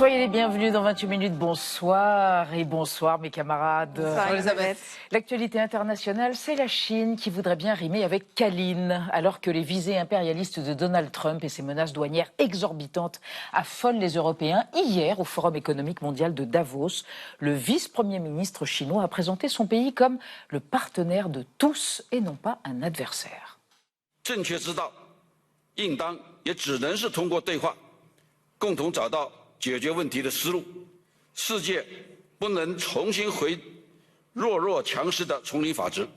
Soyez les bienvenus dans 28 minutes. Bonsoir et bonsoir mes camarades. Bonsoir Elisabeth. L'actualité internationale, c'est la Chine qui voudrait bien rimer avec câline, alors que les visées impérialistes de Donald Trump et ses menaces douanières exorbitantes affolent les Européens. Hier, au Forum économique mondial de Davos, le vice-premier ministre chinois a présenté son pays comme le partenaire de tous et non pas un adversaire. 正确之道，应当也只能是通过对话，共同找到解决问题的思路。世界不能重新回弱强势的丛林法治。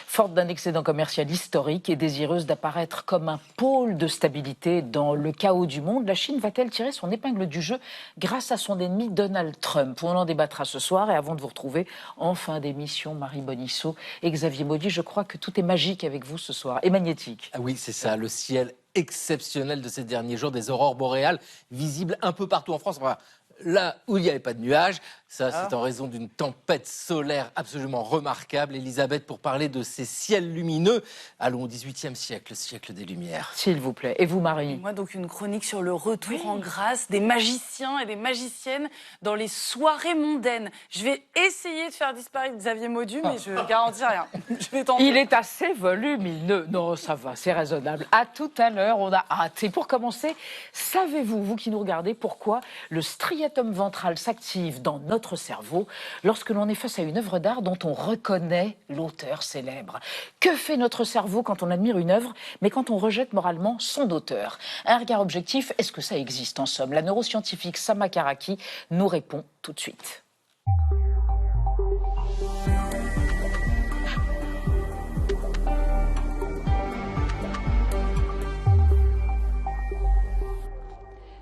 Forte d'un excédent commercial historique et désireuse d'apparaître comme un pôle de stabilité dans le chaos du monde, la Chine va-t-elle tirer son épingle du jeu grâce à son ennemi Donald Trump? On en débattra ce soir et avant de vous retrouver en fin d'émission, Marie Bonisseau et Xavier Maudy, je crois que tout est magique avec vous ce soir et magnétique. Ah oui, c'est ça, le ciel exceptionnel de ces derniers jours, des aurores boréales visibles un peu partout en France. Enfin, là où il n'y avait pas de nuages, ça c'est en raison d'une tempête solaire absolument remarquable. Elisabeth, pour parler de ces ciels lumineux, allons au XVIIIe siècle, le siècle des Lumières. S'il vous plaît. Et vous, Marie? Et moi, donc, une chronique sur le retour en grâce des magiciens et des magiciennes dans les soirées mondaines. Je vais essayer de faire disparaître Xavier Maudy, mais je ne garantis rien. Je vais tenter. Il est assez volumineux. Non, ça va, c'est raisonnable. À tout à l'heure, on a hâte. Et pour commencer, savez-vous, vous qui nous regardez, pourquoi le striatum ventral s'active dans notre cerveau lorsque l'on est face à une œuvre d'art dont on reconnaît l'auteur célèbre? Que fait notre cerveau quand on admire une œuvre, mais quand on rejette moralement son auteur? Un regard objectif, est-ce que ça existe en somme? La neuroscientifique Sama Karaki nous répond tout de suite.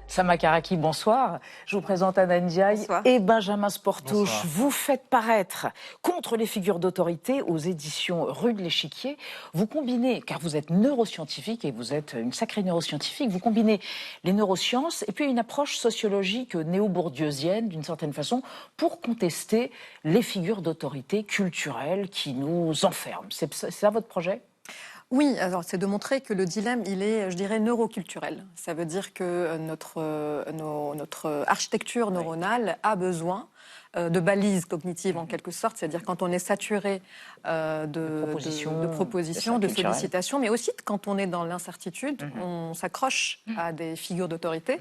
Sama Karaki, bonsoir. Je vous présente Anna Ndiaye et Benjamin Sportouche. Bonsoir. Vous faites paraître Contre les figures d'autorité aux éditions Rue de l'Échiquier. Vous combinez, car vous êtes neuroscientifique et vous êtes une sacrée neuroscientifique, vous combinez les neurosciences et puis une approche sociologique néo-bourdieusienne d'une certaine façon pour contester les figures d'autorité culturelles qui nous enferment. C'est ça votre projet ? Oui, alors c'est de montrer que le dilemme, il est, je dirais, neuroculturel. Ça veut dire que notre architecture neuronale a besoin de balises cognitives en quelque sorte, c'est-à-dire quand on est saturé de propositions, de sollicitations, mais aussi quand on est dans l'incertitude, on s'accroche à des figures d'autorité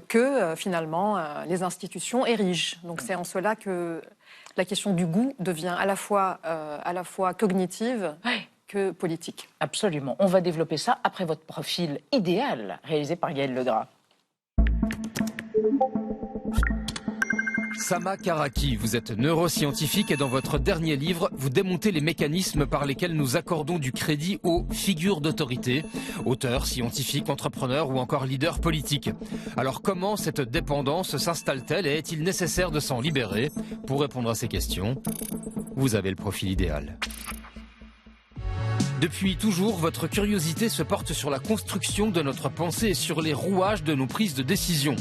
que finalement les institutions érigent. Donc c'est en cela que la question du goût devient à la fois cognitive que politique. Absolument. On va développer ça après votre profil idéal réalisé par Gaël Legras. Sama Karaki, vous êtes neuroscientifique et dans votre dernier livre, vous démontez les mécanismes par lesquels nous accordons du crédit aux figures d'autorité, auteurs, scientifiques, entrepreneurs ou encore leaders politiques. Alors comment cette dépendance s'installe-t-elle et est-il nécessaire de s'en libérer? Pour répondre à ces questions, vous avez le profil idéal. Depuis toujours, votre curiosité se porte sur la construction de notre pensée et sur les rouages de nos prises de décision.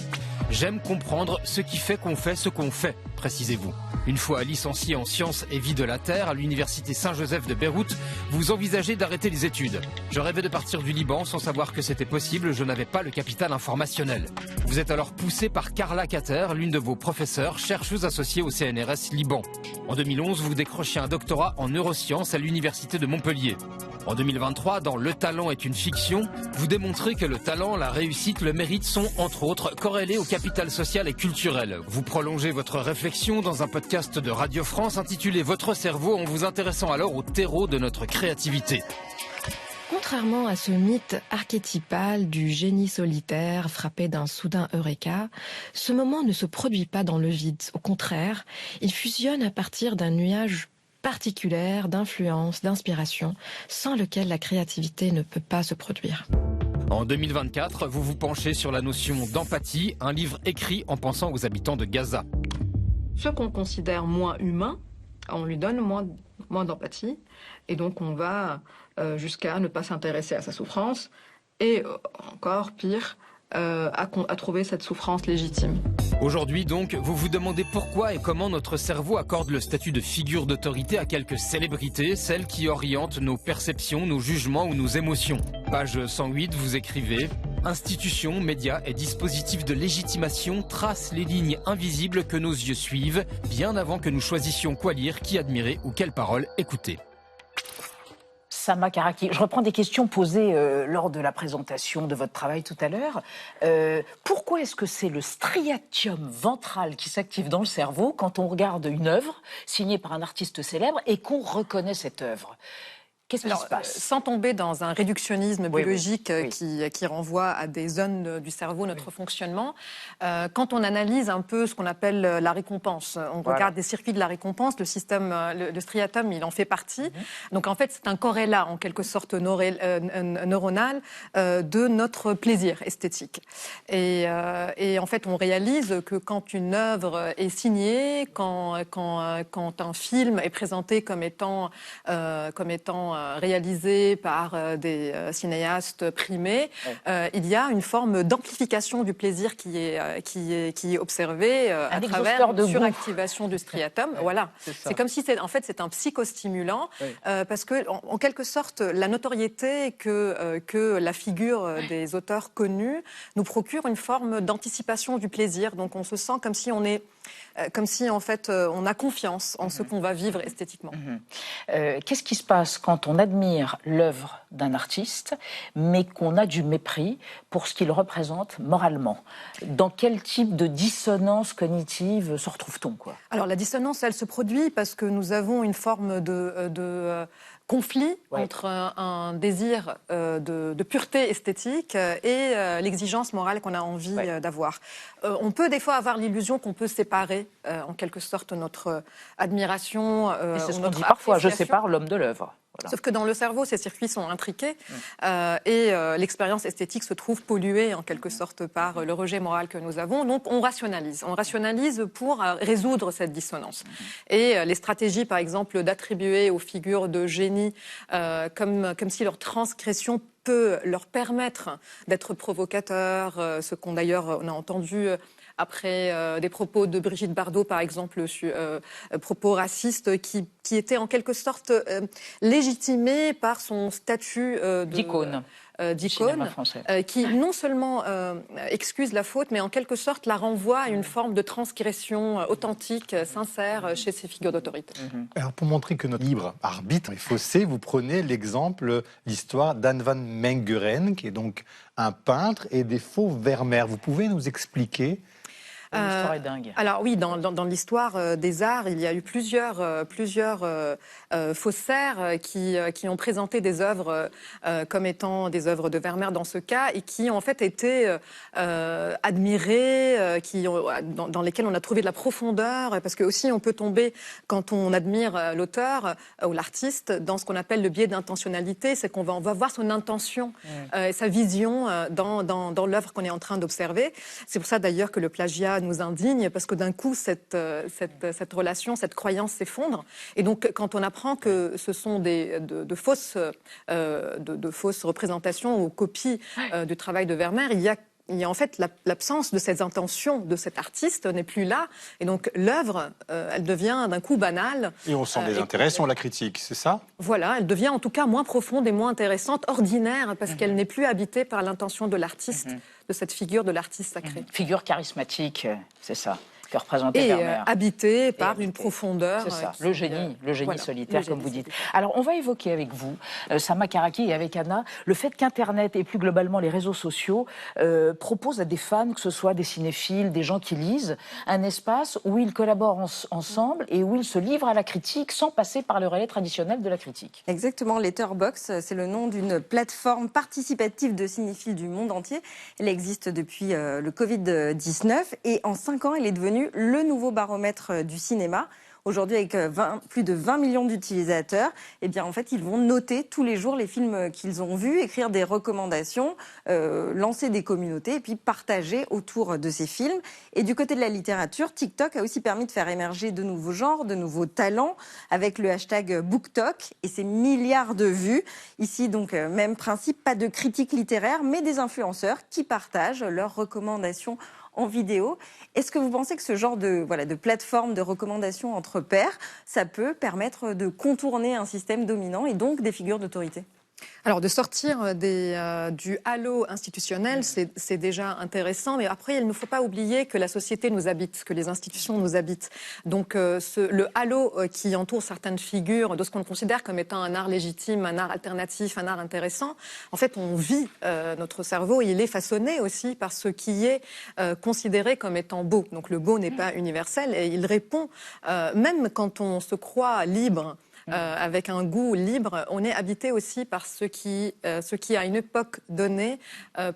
J'aime comprendre ce qui fait qu'on fait ce qu'on fait, précisez-vous. Une fois licencié en sciences et vie de la Terre à l'université Saint-Joseph de Beyrouth, vous envisagez d'arrêter les études. Je rêvais de partir du Liban sans savoir que c'était possible, je n'avais pas le capital informationnel. Vous êtes alors poussé par Carla Kater, l'une de vos professeurs, chercheuse associée au CNRS Liban. En 2011, vous décrochez un doctorat en neurosciences à l'université de Montpellier. En 2023, dans Le talent est une fiction, vous démontrez que le talent, la réussite, le mérite sont, entre autres, corrélés au capital social et culturel. Vous prolongez votre réflexion dans un podcast de Radio France intitulé Votre cerveau en vous intéressant alors au terreau de notre créativité. Contrairement à ce mythe archétypal du génie solitaire frappé d'un soudain eureka, ce moment ne se produit pas dans le vide. Au contraire, il fusionne à partir d'un nuage particulière d'influence, d'inspiration, sans lequel la créativité ne peut pas se produire. En 2024, vous vous penchez sur la notion d'empathie, un livre écrit en pensant aux habitants de Gaza. Ce qu'on considère moins humain, on lui donne moins d'empathie, et donc on va jusqu'à ne pas s'intéresser à sa souffrance, et encore pire, à trouver cette souffrance légitime. Aujourd'hui donc, vous vous demandez pourquoi et comment notre cerveau accorde le statut de figure d'autorité à quelques célébrités, celles qui orientent nos perceptions, nos jugements ou nos émotions. Page 108, vous écrivez Institutions, médias et dispositifs de légitimation tracent les lignes invisibles que nos yeux suivent, bien avant que nous choisissions quoi lire, qui admirer ou quelles paroles écouter. Sama Karaki, je reprends des questions posées lors de la présentation de votre travail tout à l'heure. Pourquoi est-ce que c'est le striatum ventral qui s'active dans le cerveau quand on regarde une œuvre signée par un artiste célèbre et qu'on reconnaît cette œuvre ? Qu'est-ce qui se passe ? Sans tomber dans un réductionnisme biologique qui renvoie à des zones du cerveau, notre fonctionnement, quand on analyse un peu ce qu'on appelle la récompense, on regarde des circuits de la récompense, le système, le striatum, il en fait partie. Donc en fait, c'est un corrélat en quelque sorte neuronal de notre plaisir esthétique. Et en fait, on réalise que quand une œuvre est signée, quand un film est présenté comme étant réalisé par des cinéastes primés, il y a une forme d'amplification du plaisir qui est observée à travers une suractivation du striatum. Voilà, c'est comme si c'est un psychostimulant parce que en quelque sorte la notoriété que la figure des auteurs connus nous procure une forme d'anticipation du plaisir. Donc on se sent comme si en fait on a confiance en ce qu'on va vivre esthétiquement. Qu'est-ce qui se passe quand on admire l'œuvre d'un artiste, mais qu'on a du mépris pour ce qu'il représente moralement ? Dans quel type de dissonance cognitive se retrouve-t-on, quoi ? Alors la dissonance, elle se produit parce que nous avons une forme de conflit entre un désir de pureté esthétique et l'exigence morale qu'on a envie d'avoir. On peut des fois avoir l'illusion qu'on peut séparer en quelque sorte notre admiration et c'est ce ou qu'on notre dit parfois, je appréciation. sépare l'homme de l'œuvre. Voilà. Sauf que dans le cerveau, ces circuits sont intriqués et l'expérience esthétique se trouve polluée en quelque sorte par le rejet moral que nous avons. Donc on rationalise. On rationalise pour résoudre cette dissonance. Et les stratégies, par exemple, d'attribuer aux figures de génie comme si leur transgression peut leur permettre d'être provocateurs, ce qu'on d'ailleurs on a entendu après des propos de Brigitte Bardot, par exemple, propos racistes qui étaient en quelque sorte légitimés par son statut d'icône. Qui non seulement excuse la faute, mais en quelque sorte la renvoie à une forme de transgression authentique, sincère chez ces figures d'autorité. Alors pour montrer que notre libre arbitre est faussé, vous prenez l'histoire d'Anne van Meegeren, qui est donc un peintre, et des faux Vermeer. Vous pouvez nous expliquer ? L'histoire est dingue. Alors oui, dans l'histoire des arts, il y a eu plusieurs faussaires qui ont présenté des œuvres comme étant des œuvres de Vermeer dans ce cas et qui ont en fait été admirées, dans lesquelles on a trouvé de la profondeur, parce que aussi on peut tomber quand on admire l'auteur ou l'artiste dans ce qu'on appelle le biais d'intentionnalité, c'est qu'on va voir son intention et sa vision dans l'œuvre qu'on est en train d'observer. C'est pour ça d'ailleurs que le plagiat nous indigne, parce que d'un coup cette relation, cette croyance s'effondre. Et donc quand on apprend que ce sont de fausses représentations ou copies du travail de Vermeer, il y a en fait l'absence de ces intentions de cet artiste n'est plus là. Et donc l'œuvre, elle devient d'un coup banale. Et on sent des intérêts si on la critique, c'est ça ? Voilà, elle devient en tout cas moins profonde et moins intéressante, ordinaire, parce qu'elle n'est plus habitée par l'intention de l'artiste, de cette figure de l'artiste sacré. Figure charismatique, c'est ça, que représentait Vermeer. Habité par une profondeur. C'est ça, le génie solitaire, comme vous dites. Alors, on va évoquer avec vous, Sama Karaki, et avec Anna, le fait qu'Internet et plus globalement les réseaux sociaux proposent à des fans, que ce soit des cinéphiles, des gens qui lisent, un espace où ils collaborent ensemble et où ils se livrent à la critique sans passer par le relais traditionnel de la critique. Exactement, Letterboxd, c'est le nom d'une plateforme participative de cinéphiles du monde entier. Elle existe depuis le Covid-19 et en 5 ans, elle est devenue le nouveau baromètre du cinéma. Aujourd'hui, avec plus de 20 millions d'utilisateurs, eh bien, en fait, ils vont noter tous les jours les films qu'ils ont vus, écrire des recommandations, lancer des communautés et puis partager autour de ces films. Et du côté de la littérature, TikTok a aussi permis de faire émerger de nouveaux genres, de nouveaux talents, avec le hashtag BookTok et ses milliards de vues. Ici, donc, même principe, pas de critique littéraire, mais des influenceurs qui partagent leurs recommandations en vidéo. Est-ce que vous pensez que ce genre de plateforme de recommandation entre pairs, ça peut permettre de contourner un système dominant et donc des figures d'autorité ? Alors, de sortir du halo institutionnel, c'est déjà intéressant, mais après, il ne faut pas oublier que la société nous habite, que les institutions nous habitent. Donc, le halo qui entoure certaines figures de ce qu'on considère comme étant un art légitime, un art alternatif, un art intéressant, en fait, on vit notre cerveau, et il est façonné aussi par ce qui est considéré comme étant beau. Donc, le beau n'est pas universel, et il répond, même quand on se croit libre, avec un goût libre, on est habité aussi par ce qui à une époque donnée,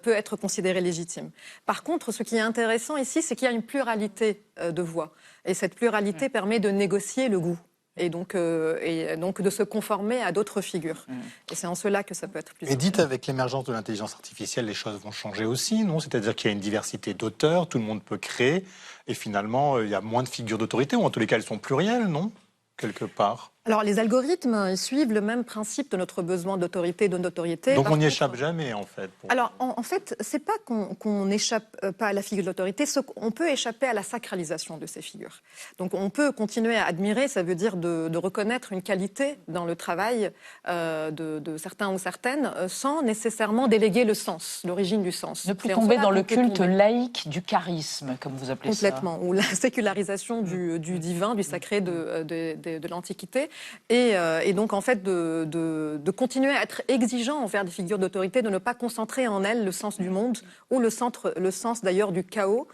peut être considéré légitime. Par contre, ce qui est intéressant ici, c'est qu'il y a une pluralité de voix. Et cette pluralité permet de négocier le goût. Et donc de se conformer à d'autres figures. Et c'est en cela que ça peut être plus Et dites, avec l'émergence de l'intelligence artificielle, les choses vont changer aussi, non? C'est-à-dire qu'il y a une diversité d'auteurs, tout le monde peut créer, et finalement, il y a moins de figures d'autorité, ou en tous les cas, elles sont plurielles, non? Quelque part. Alors, les algorithmes, ils suivent le même principe de notre besoin d'autorité, de notoriété. Donc, on n'y échappe jamais, en fait. Alors, en fait, c'est pas qu'on n'échappe pas à la figure de l'autorité, on peut échapper à la sacralisation de ces figures. Donc, on peut continuer à admirer, ça veut dire de reconnaître une qualité dans le travail de certains ou certaines, sans nécessairement déléguer le sens, l'origine du sens. Ne plus tomber dans le culte laïque du charisme, comme vous appelez ça. Complètement, ou la sécularisation du divin, du sacré de l'Antiquité. Et donc, en fait, de continuer à être exigeant envers des figures d'autorité, de ne pas concentrer en elles le sens du monde ou le sens d'ailleurs du chaos,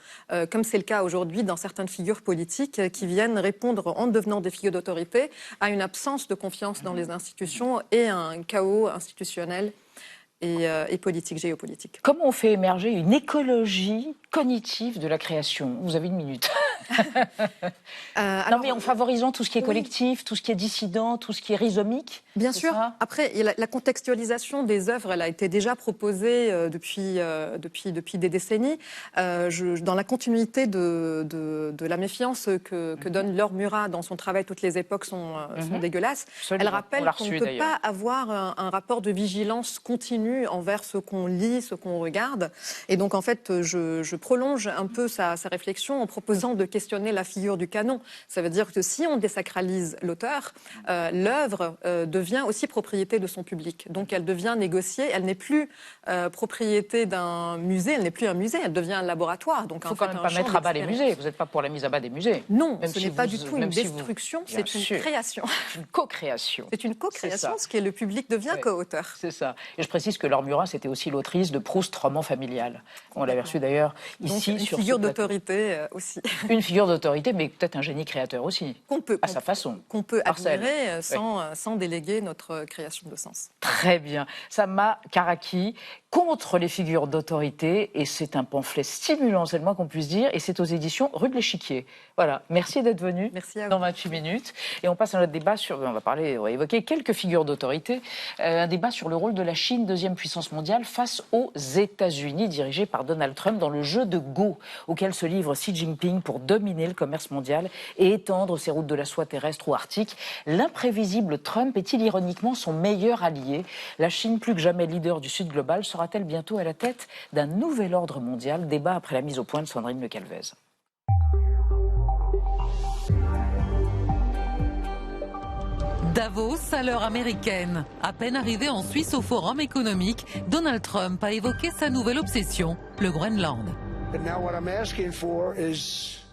comme c'est le cas aujourd'hui dans certaines figures politiques qui viennent répondre, en devenant des figures d'autorité, à une absence de confiance dans les institutions et à un chaos institutionnel et politique, géopolitique. Comment on fait émerger une écologie cognitive de la création? Vous avez une minute. Non, mais en favorisant tout ce qui est collectif, tout ce qui est dissident, tout ce qui est rhizomique. Bien sûr. Après, la contextualisation des œuvres, elle a été déjà proposée depuis des décennies. Dans la continuité de la méfiance que donne Laure Murat dans son travail, toutes les époques sont dégueulasses. Absolument. Elle rappelle qu'on ne peut pas avoir un rapport de vigilance continue envers ce qu'on lit, ce qu'on regarde. Et donc, en fait, je prolonge un peu sa réflexion en proposant de questionner la figure du canon. Ça veut dire que si on désacralise l'auteur, l'œuvre devient aussi propriété de son public. Donc elle devient négociée, elle n'est plus propriété d'un musée, elle n'est plus un musée, elle devient un laboratoire. Donc, il ne faut quand même pas mettre à bas les musées, vous n'êtes pas pour la mise à bas des musées. Non, ce n'est pas du tout une destruction, c'est une création. C'est une co-création. C'est une co-création, ce qui est le public devient co-auteur. C'est ça. Et je précise que Laure Murat, c'était aussi l'autrice de Proust, roman familial. On l'avait reçu d'ailleurs ici. Donc, une figure d'autorité aussi. Une figure d'autorité, mais peut-être un génie créateur aussi, à sa façon. Qu'on peut admirer sans déléguer notre création de sens. Très bien. Sama Karaki, contre les figures d'autorité, et c'est un pamphlet stimulant, c'est le moins qu'on puisse dire, et c'est aux éditions Rue de l'Échiquier. Voilà, merci d'être venu dans 28 minutes. Et on passe à notre débat on va évoquer quelques figures d'autorité, un débat sur le rôle de la Chine, deuxième puissance mondiale, face aux États-Unis, dirigé par Donald Trump dans le jeu de Go, auquel se livre Xi Jinping pour dominer le commerce mondial et étendre ses routes de la soie terrestre ou arctique. L'imprévisible Trump est-il ironiquement son meilleur allié? La Chine, plus que jamais leader du Sud global, sera-t-elle bientôt à la tête d'un nouvel ordre mondial? Débat après la mise au point de Sandrine Le Calvez. Davos à l'heure américaine. À peine arrivé en Suisse au Forum économique, Donald Trump a évoqué sa nouvelle obsession, le Groenland. And now what I'm asking for is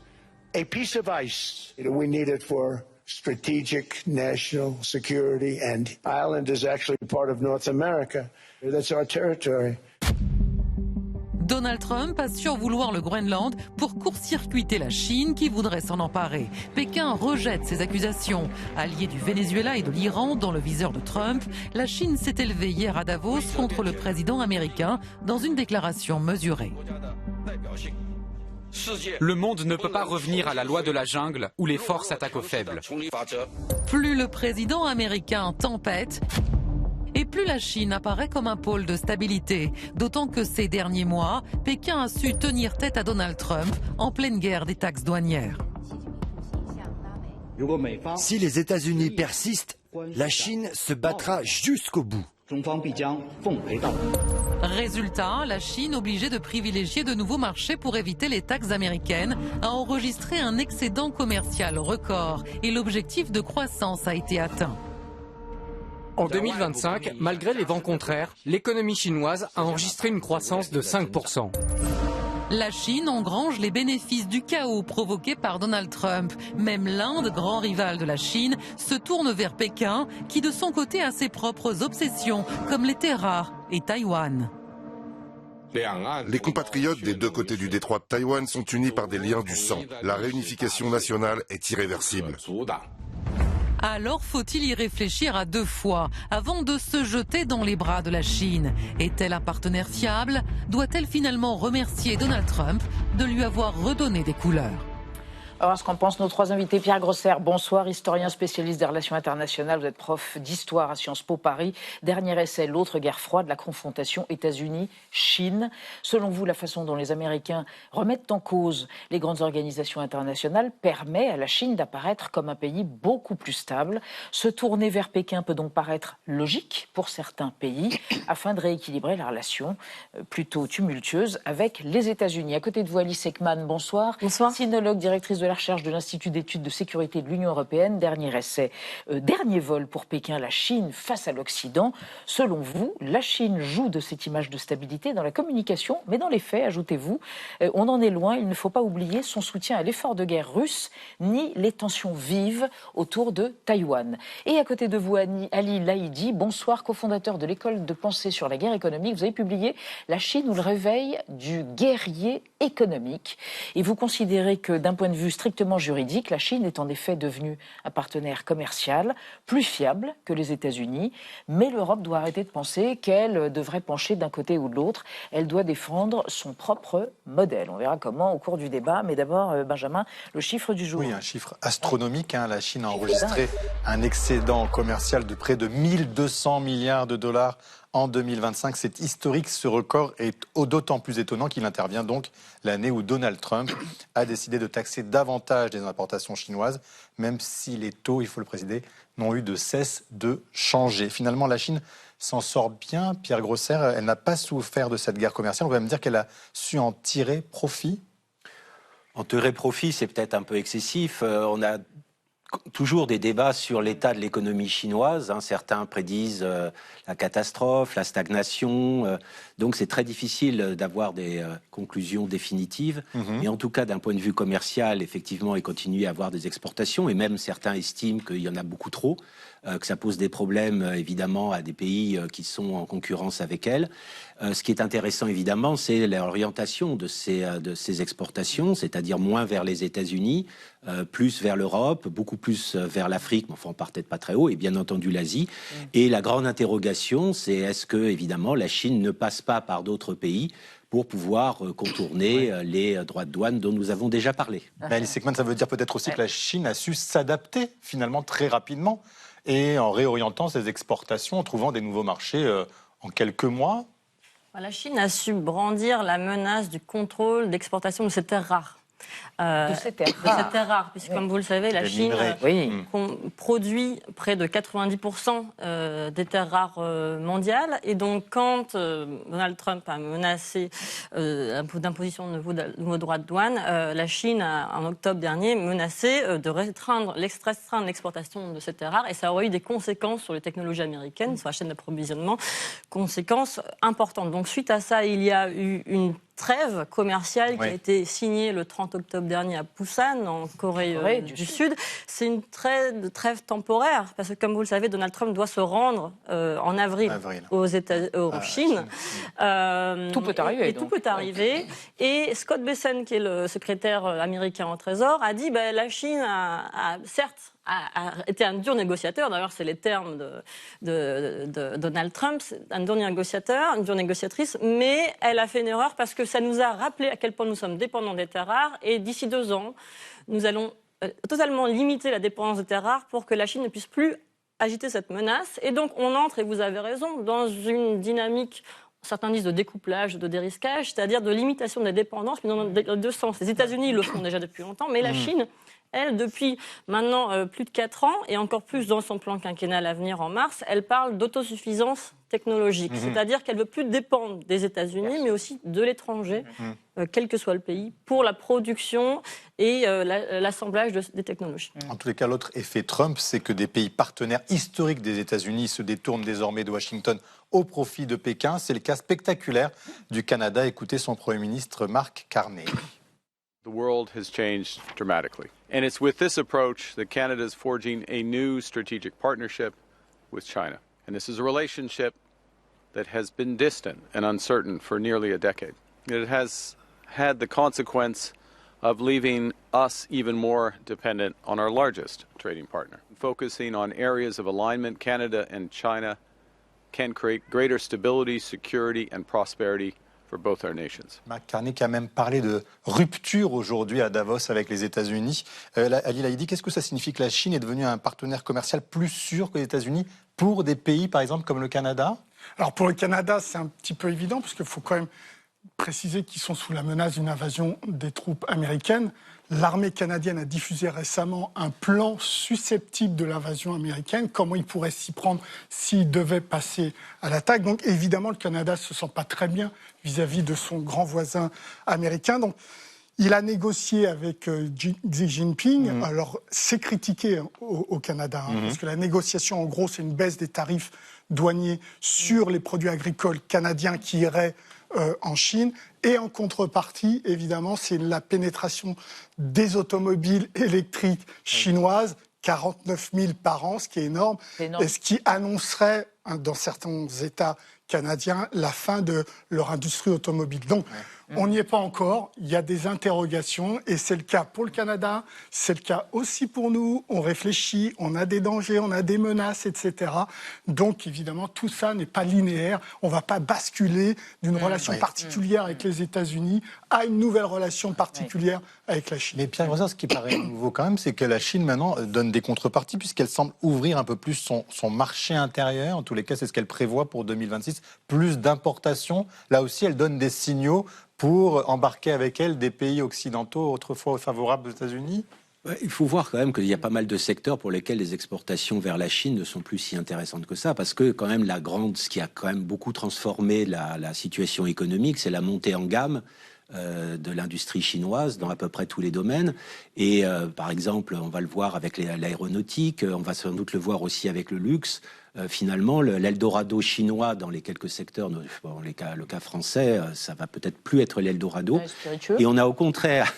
a piece of ice. We need it for strategic national security, and Ireland is actually part of North America. That's our territory. Donald Trump assure vouloir le Groenland pour court-circuiter la Chine qui voudrait s'en emparer. Pékin rejette ces accusations. Allié du Venezuela et de l'Iran dans le viseur de Trump, la Chine s'est élevée hier à Davos contre le président américain dans une déclaration mesurée. Le monde ne peut pas revenir à la loi de la jungle où les forces attaquent aux faibles. Plus le président américain tempête, et plus la Chine apparaît comme un pôle de stabilité. D'autant que ces derniers mois, Pékin a su tenir tête à Donald Trump en pleine guerre des taxes douanières. Si les États-Unis persistent, la Chine se battra jusqu'au bout. Résultat, la Chine, obligée de privilégier de nouveaux marchés pour éviter les taxes américaines, a enregistré un excédent commercial record et l'objectif de croissance a été atteint. En 2025, malgré les vents contraires, l'économie chinoise a enregistré une croissance de 5%. La Chine engrange les bénéfices du chaos provoqué par Donald Trump. Même l'Inde, grand rival de la Chine, se tourne vers Pékin, qui de son côté a ses propres obsessions, comme les terres rares et Taïwan. Les compatriotes des deux côtés du détroit de Taïwan sont unis par des liens du sang. La réunification nationale est irréversible. Alors faut-il y réfléchir à 2 fois avant de se jeter dans les bras de la Chine? Est-elle un partenaire fiable? Doit-elle finalement remercier Donald Trump de lui avoir redonné des couleurs? Alors, ce qu'en pensent nos 3 invités. Pierre Grosser, bonsoir, historien spécialiste des relations internationales. Vous êtes prof d'histoire à Sciences Po Paris. Dernier essai, l'autre guerre froide, la confrontation États-Unis-Chine. Selon vous, la façon dont les Américains remettent en cause les grandes organisations internationales permet à la Chine d'apparaître comme un pays beaucoup plus stable. Se tourner vers Pékin peut donc paraître logique pour certains pays afin de rééquilibrer la relation plutôt tumultueuse avec les États-Unis. À côté de vous, Alice Ekman, bonsoir. Bonsoir. Sinologue, directrice de la recherche de l'Institut d'études de sécurité de l'Union européenne. Dernier essai, dernier vol pour Pékin, la Chine face à l'Occident. Selon vous, la Chine joue de cette image de stabilité dans la communication, mais dans les faits, ajoutez-vous, on en est loin. Il ne faut pas oublier son soutien à l'effort de guerre russe, ni les tensions vives autour de Taïwan. Et à côté de vous, Ali Laïdi, bonsoir, cofondateur de l'école de pensée sur la guerre économique. Vous avez publié La Chine ou le réveil du guerrier économique. Et vous considérez que d'un point de vue strictement juridique, la Chine est en effet devenue un partenaire commercial plus fiable que les États-Unis, mais l'Europe doit arrêter de penser qu'elle devrait pencher d'un côté ou de l'autre. Elle doit défendre son propre modèle. On verra comment au cours du débat, mais d'abord, Benjamin, le chiffre du jour. Oui, un chiffre astronomique. La Chine a enregistré un excédent commercial de près de 1200 milliards de dollars en 2025. C'est historique, ce record est d'autant plus étonnant qu'il intervient donc l'année où Donald Trump a décidé de taxer davantage les importations chinoises, même si les taux, il faut le préciser, n'ont eu de cesse de changer. Finalement, la Chine s'en sort bien. Pierre Grosser, elle n'a pas souffert de cette guerre commerciale. On va me dire qu'elle a su en tirer profit. En tirer profit, c'est peut-être un peu excessif. On a toujours des débats sur l'état de l'économie chinoise. Certains prédisent la catastrophe, la stagnation. Donc c'est très difficile d'avoir des conclusions définitives. Mais en tout cas, d'un point de vue commercial, effectivement, il continue à avoir des exportations. Et même certains estiment qu'il y en a beaucoup trop, que ça pose des problèmes, évidemment, à des pays qui sont en concurrence avec elle. Ce qui est intéressant, évidemment, c'est l'orientation de ces exportations, c'est-à-dire moins vers les États-Unis, plus vers l'Europe, beaucoup plus vers l'Afrique, mais enfin, on part peut-être pas très haut, et bien entendu l'Asie. Et la grande interrogation, c'est est-ce que, évidemment, la Chine ne passe pas par d'autres pays pour pouvoir contourner les droits de douane dont nous avons déjà parlé. Mais Alice Ekman, ça veut dire peut-être aussi que la Chine a su s'adapter, finalement, très rapidement, et en réorientant ses exportations, en trouvant des nouveaux marchés en quelques mois. La Chine a su brandir la menace du contrôle d'exportation de ces terres rares. De ces terres rares, puisque comme vous le savez, la Chine produit près de 90% des terres rares mondiales. Et donc, quand Donald Trump a menacé d'imposition de nouveaux droits de douane, la Chine a, en octobre dernier, menacé de restreindre l'exportation de ces terres rares. Et ça aurait eu des conséquences sur les technologies américaines, sur la chaîne d'approvisionnement, conséquences importantes. Donc, suite à ça, il y a eu une trêve commerciale qui a été signée le 30 octobre dernier à Busan, en Corée du Sud. C'est une trêve temporaire, parce que comme vous le savez, Donald Trump doit se rendre en avril. En Chine. Tout peut arriver. Tout peut arriver. Et Scott Bessent, qui est le secrétaire américain au Trésor, a dit la Chine a certes été un dur négociateur. D'ailleurs, c'est les termes de Donald Trump. Un dur négociateur, une dure négociatrice, mais elle a fait une erreur parce que ça nous a rappelé à quel point nous sommes dépendants des terres rares. Et d'ici 2 ans, nous allons totalement limiter la dépendance des terres rares pour que la Chine ne puisse plus agiter cette menace. Et donc, on entre, et vous avez raison, dans une dynamique, certains disent de découplage, de dérisquage, c'est-à-dire de limitation des dépendances, mais dans les deux sens. Les États-Unis le font déjà depuis longtemps, mais la Chine elle, depuis maintenant plus de 4 ans, et encore plus dans son plan quinquennal à venir en mars, elle parle d'autosuffisance technologique. C'est-à-dire qu'elle ne veut plus dépendre des États-Unis, mais aussi de l'étranger, quel que soit le pays, pour la production et l'assemblage des technologies. En tous les cas, l'autre effet Trump, c'est que des pays partenaires historiques des États-Unis se détournent désormais de Washington au profit de Pékin. C'est le cas spectaculaire du Canada. Écoutez son Premier ministre Mark Carney. The world has changed dramatically. And it's with this approach that Canada is forging a new strategic partnership with China. And this is a relationship that has been distant and uncertain for nearly a decade. It has had the consequence of leaving us even more dependent on our largest trading partner. Focusing on areas of alignment, Canada and China can create greater stability, security and prosperity for both our nations. Mark Carney qui a même parlé de rupture aujourd'hui à Davos avec les États-Unis. Ali Laïdi, qu'est-ce que ça signifie que la Chine est devenue un partenaire commercial plus sûr que les États-Unis pour des pays, par exemple, comme le Canada? Alors pour le Canada, c'est un petit peu évident, parce qu'il faut quand même préciser qu'ils sont sous la menace d'une invasion des troupes américaines. L'armée canadienne a diffusé récemment un plan susceptible de l'invasion américaine, comment il pourrait s'y prendre s'il devait passer à l'attaque. Donc évidemment, le Canada ne se sent pas très bien vis-à-vis de son grand voisin américain. Donc il a négocié avec Xi Jinping. Alors c'est critiqué au Canada, parce que la négociation, en gros, c'est une baisse des tarifs douaniers sur les produits agricoles canadiens qui iraient en Chine. Et en contrepartie, évidemment, c'est la pénétration des automobiles électriques chinoises, 49 000 par an, ce qui est énorme, et ce qui annoncerait, dans certains États canadiens, la fin de leur industrie automobile. Donc, on n'y est pas encore, il y a des interrogations, et c'est le cas pour le Canada, c'est le cas aussi pour nous, on réfléchit, on a des dangers, on a des menaces, etc. Donc évidemment, tout ça n'est pas linéaire, on ne va pas basculer d'une relation particulière avec les États-Unis à une nouvelle relation particulière avec la Chine. Mais Pierre Grosjean, ce qui paraît nouveau quand même, c'est que la Chine maintenant donne des contreparties, puisqu'elle semble ouvrir un peu plus son marché intérieur, en tous les cas c'est ce qu'elle prévoit pour 2026, plus d'importations. Là aussi, elle donne des signaux pour embarquer avec elle des pays occidentaux autrefois favorables aux États-Unis? Il faut voir quand même qu'il y a pas mal de secteurs pour lesquels les exportations vers la Chine ne sont plus si intéressantes que ça, parce que quand même ce qui a quand même beaucoup transformé la situation économique, c'est la montée en gamme de l'industrie chinoise dans à peu près tous les domaines. Et par exemple, on va le voir avec l'aéronautique, on va sans doute le voir aussi avec le luxe. Finalement, l'Eldorado chinois dans les quelques secteurs, le cas français, ça va peut-être plus être l'Eldorado. Et on a au contraire...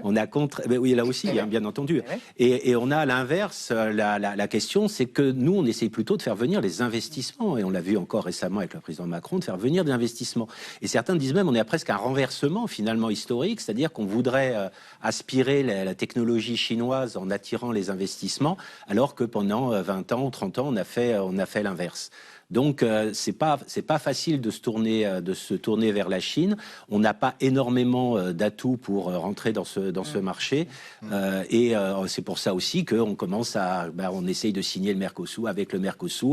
oui, là aussi, bien entendu. Et on a à l'inverse, la question, c'est que nous, on essaye plutôt de faire venir les investissements. Et on l'a vu encore récemment avec le président Macron, de faire venir des investissements. Et certains disent même, on est à presque un renversement finalement historique, c'est-à-dire qu'on voudrait aspirer la technologie chinoise en attirant les investissements, alors que pendant 20 ans, 30 ans, on a fait l'inverse. Donc c'est pas facile de se tourner vers la Chine. On n'a pas énormément d'atouts pour rentrer dans ce marché et c'est pour ça aussi qu'on commence on essaye de signer le Mercosur,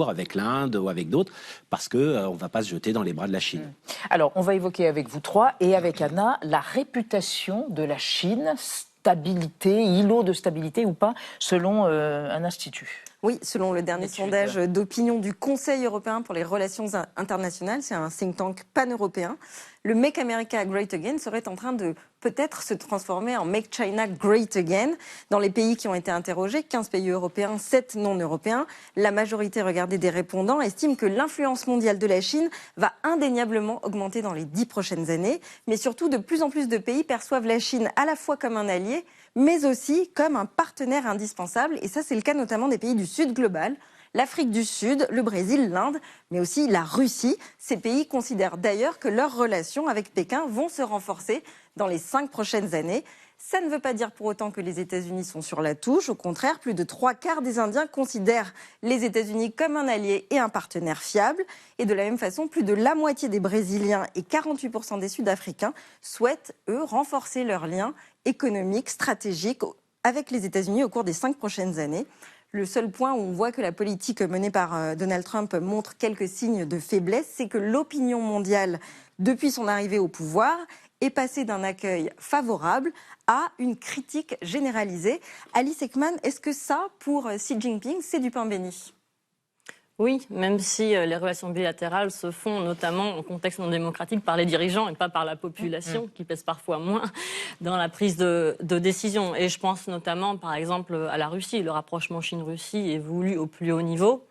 avec l'Inde ou avec d'autres, parce que on va pas se jeter dans les bras de la Chine. Alors on va évoquer avec vous trois et avec Anna la réputation de la Chine, stabilité, îlot de stabilité ou pas, selon un institut. Oui, selon le dernier sondage d'opinion du Conseil européen pour les relations internationales, c'est un think tank pan-européen, le Make America Great Again serait en train de peut-être se transformer en Make China Great Again. Dans les pays qui ont été interrogés, 15 pays européens, 7 non européens, la majorité regardée des répondants estime que l'influence mondiale de la Chine va indéniablement augmenter dans les 10 prochaines années. Mais surtout, de plus en plus de pays perçoivent la Chine à la fois comme un allié, mais aussi comme un partenaire indispensable. Et ça, c'est le cas notamment des pays du Sud global, l'Afrique du Sud, le Brésil, l'Inde, mais aussi la Russie. Ces pays considèrent d'ailleurs que leurs relations avec Pékin vont se renforcer dans les 5 prochaines années. Ça ne veut pas dire pour autant que les États-Unis sont sur la touche. Au contraire, plus de 3/4 des Indiens considèrent les États-Unis comme un allié et un partenaire fiable. Et de la même façon, plus de la moitié des Brésiliens et 48% des Sud-Africains souhaitent, eux, renforcer leurs liens économiques, stratégiques avec les États-Unis au cours des 5 prochaines années. Le seul point où on voit que la politique menée par Donald Trump montre quelques signes de faiblesse, c'est que l'opinion mondiale, depuis son arrivée au pouvoir, est passé d'un accueil favorable à une critique généralisée. Alice Ekman, est-ce que ça, pour Xi Jinping, c'est du pain béni ? Oui, même si les relations bilatérales se font notamment en contexte non démocratique par les dirigeants et pas par la population, qui pèse parfois moins dans la prise de décision. Et je pense notamment, par exemple, à la Russie. Le rapprochement Chine-Russie est voulu au plus haut niveau.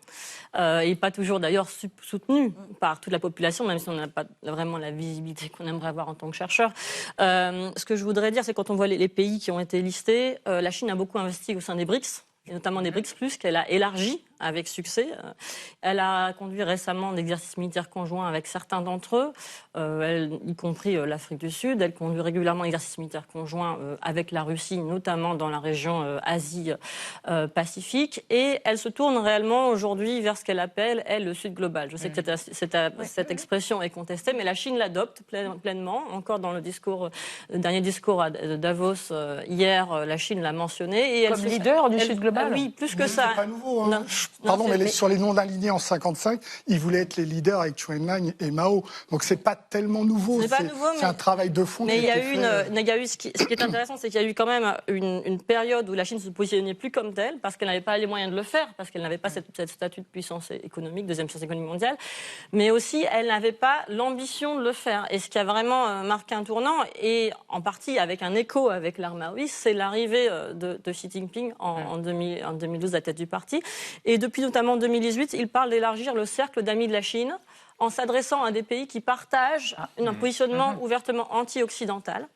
Et pas toujours d'ailleurs soutenu par toute la population, même si on n'a pas vraiment la visibilité qu'on aimerait avoir en tant que chercheur. Ce que je voudrais dire, c'est quand on voit les pays qui ont été listés, la Chine a beaucoup investi au sein des BRICS, et notamment des BRICS+, qu'elle a élargi avec succès. Elle a conduit récemment d'exercices militaires conjoints avec certains d'entre eux, y compris l'Afrique du Sud. Elle conduit régulièrement d'exercices militaires conjoints avec la Russie, notamment dans la région Asie-Pacifique. Et elle se tourne réellement aujourd'hui vers ce qu'elle appelle, elle, le Sud global. Je sais que cette expression est contestée, mais la Chine l'adopte pleinement. Encore dans le dernier discours de Davos hier, la Chine l'a mentionné. Et comme leader du Sud global. Oui, plus que ça. C'est pas nouveau. Hein. Non, mais sur les non-alignés en 55, ils voulaient être les leaders avec Zhou Enlai et Mao. Donc c'est pas tellement nouveau. C'est un travail de fond. Mais il y a eu ce qui est intéressant, c'est qu'il y a eu quand même une période où la Chine se positionnait plus comme telle, parce qu'elle n'avait pas les moyens de le faire, parce qu'elle n'avait pas cette statut de puissance économique, deuxième puissance économique mondiale, mais aussi elle n'avait pas l'ambition de le faire. Et ce qui a vraiment marqué un tournant, et en partie avec un écho avec l'ère maoïste, c'est l'arrivée de Xi Jinping en 2012 à la tête du parti. Et depuis notamment 2018, il parle d'élargir le cercle d'amis de la Chine en s'adressant à des pays qui partagent un positionnement ouvertement anti-occidental.